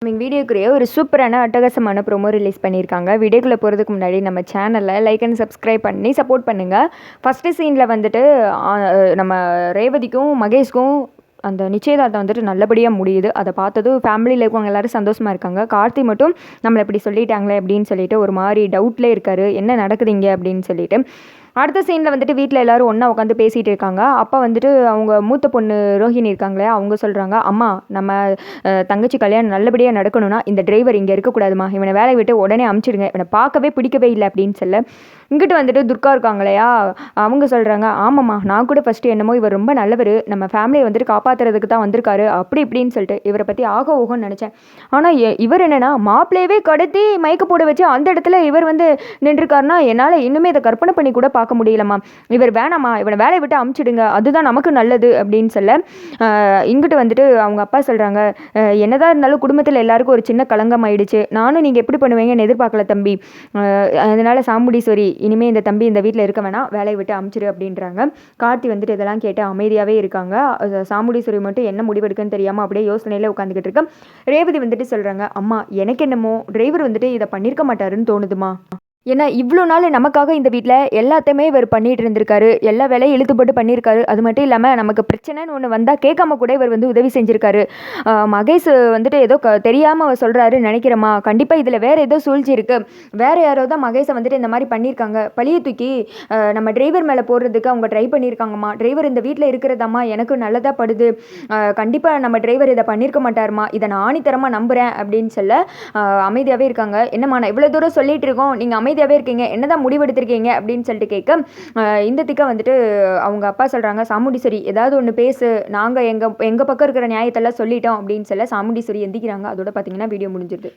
வீடியோக்குரிய ஒரு சூப்பரான அட்டகாசமான ப்ரோமோ ரிலீஸ் பண்ணியிருக்காங்க. வீடியோக்குள்ளே போகிறதுக்கு முன்னாடி நம்ம சேனலை லைக் அண்ட் சப்ஸ்கிரைப் பண்ணி சப்போர்ட் பண்ணுங்கள். ஃபஸ்ட்டு சீனில் வந்துட்டு நம்ம ரேவதிக்கும் மகேஷ்க்கும் அந்த நிச்சயதார்த்தம் வந்துட்டு நல்லபடியாக முடியுது. அதை பார்த்ததும் ஃபேமிலியில் இருக்கவங்க எல்லோரும் சந்தோஷமாக இருக்காங்க. கார்த்தி மட்டும் நம்மளை இப்படி சொல்லிட்டாங்களே அப்படின்னு சொல்லிட்டு ஒரு மாதிரி டவுட்லேயே இருக்கார். என்ன நடக்குதுங்க அப்படின்னு சொல்லிட்டு. அடுத்த சீனில் வந்துட்டு வீட்டில் எல்லோரும் ஒன்றா உட்காந்து பேசிகிட்டு இருக்காங்க. அப்போ வந்துட்டு அவங்க மூத்த பொண்ணு ரோஹிணி இருக்காங்களே, அவங்க சொல்கிறாங்க, அம்மா நம்ம தங்கச்சி கல்யாணம் நல்லபடியாக நடக்கணும்னா இந்த டிரைவர் இங்கே இருக்கக்கூடாதுமா, இவனை வேலையை விட்டு உடனே அமுச்சிடுங்க, இவனை பார்க்கவே பிடிக்கவே இல்லை அப்படின்னு சொல்ல, இங்கிட்டு வந்துட்டு துர்கா இருக்காங்களையா, அவங்க சொல்கிறாங்க, ஆமாம்மா நான் கூட ஃபஸ்ட்டு என்னமோ இவர் ரொம்ப நல்லவர், நம்ம ஃபேமிலியை வந்துட்டு காப்பாற்றுறதுக்கு தான் வந்திருக்காரு அப்படி இப்படின்னு சொல்லிட்டு இவரை பற்றி ஆக ஓகோன்னு நினச்சேன். ஆனால் இவர் என்னென்னா மாப்பிள்ளையவே கடத்தி மயக்க போட வச்சு அந்த இடத்துல இவர் வந்து நின்றுருக்காருனா என்னால் இன்னுமே இதை கற்பனை பண்ணி கூட பார்க்க முடியலம்மா. இவர் வேணாம்மா, இவனை வேலையை விட்டு அமுச்சிடுங்க, அதுதான் நமக்கு நல்லது அப்படின்னு சொல்ல, இங்கிட்டு வந்துட்டு அவங்க அப்பா சொல்கிறாங்க, என்னதான் இருந்தாலும் குடும்பத்தில் எல்லாருக்கும் ஒரு சின்ன களங்கம் ஆயிடுச்சு, நானும் நீங்கள் எப்படி பண்ணுவீங்கன்னு எதிர்பார்க்கல தம்பி, அதனால் சாமுண்டீஸ்வரி இனிமேல் இந்த தம்பி இந்த வீட்டில் இருக்க வேணாம், வேலையை விட்டு அமுச்சிடு அப்படின்றாங்க. கார்த்தி வந்துட்டு இதெல்லாம் கேட்டு அமைதியாகவே இருக்காங்க. சாமுண்டீஸ்வரி மட்டும் என்ன முடிவெடுக்குன்னு தெரியாமல் அப்படியே யோசனையில் உட்காந்துக்கிட்டு இருக்கேன். ரேவதி வந்துட்டு சொல்கிறாங்க, அம்மா எனக்கு என்னமோ டிரைவர் வந்துட்டு இதை பண்ணியிருக்க மாட்டாருன்னு தோணுதுமா. ஏன்னா இவ்வளோ நாள் நமக்காக இந்த வீட்டில் எல்லாத்தையுமே இவர் பண்ணிகிட்டு இருந்திருக்காரு, எல்லா வேலையும் இழுத்துப்பட்டு பண்ணியிருக்காரு. அது மட்டும் இல்லாமல் நமக்கு பிரச்சனைன்னு ஒன்று வந்தால் கேட்காம கூட இவர் வந்து உதவி செஞ்சுருக்காரு. மகேஷ் வந்துட்டு ஏதோ தெரியாமல் சொல்கிறாருன்னு நினைக்கிறேம்மா, கண்டிப்பாக இதில் வேறு ஏதோ சூழ்ச்சி இருக்குது, வேறு யாரோ தான் மகேஷை வந்துட்டு இந்த மாதிரி பண்ணியிருக்காங்க, பழியை தூக்கி நம்ம டிரைவர் மேலே போடுறதுக்கு அவங்க ட்ரை பண்ணியிருக்காங்கம்மா, டிரைவர் இந்த வீட்டில் இருக்கிறதாம்மா எனக்கு நல்லதாக படுது, கண்டிப்பாக நம்ம டிரைவர் இதை பண்ணியிருக்க மாட்டாருமா, இதை நான் ஆணித்தரமாக நம்புகிறேன் அப்படின்னு சொல்ல அமைதியாகவே இருக்காங்க. என்னம்மா நான் இவ்வளோ தூரம் சொல்லிகிட்டு இருக்கோம், நீங்கள் அமைதியாகவே இருக்கீங்க, என்னதான் முடிவெடுத்திருக்கீங்க அப்படின்னு சொல்லிட்டு கேட்க, இந்த திக்கா வந்துட்டு அவங்க அப்பா சொல்கிறாங்க, சாமுண்டீஸ்வரி ஏதாவது ஒன்று பேசு, நாங்கள் எங்கள் பக்கம் இருக்கிற நியாயத்தெல்லாம் சொல்லிட்டோம் அப்படின்னு சொல்ல சாமுண்டீஸ்வரி எந்திக்கிறாங்க. அதோட பார்த்தீங்கன்னா வீடியோ முடிஞ்சிருது.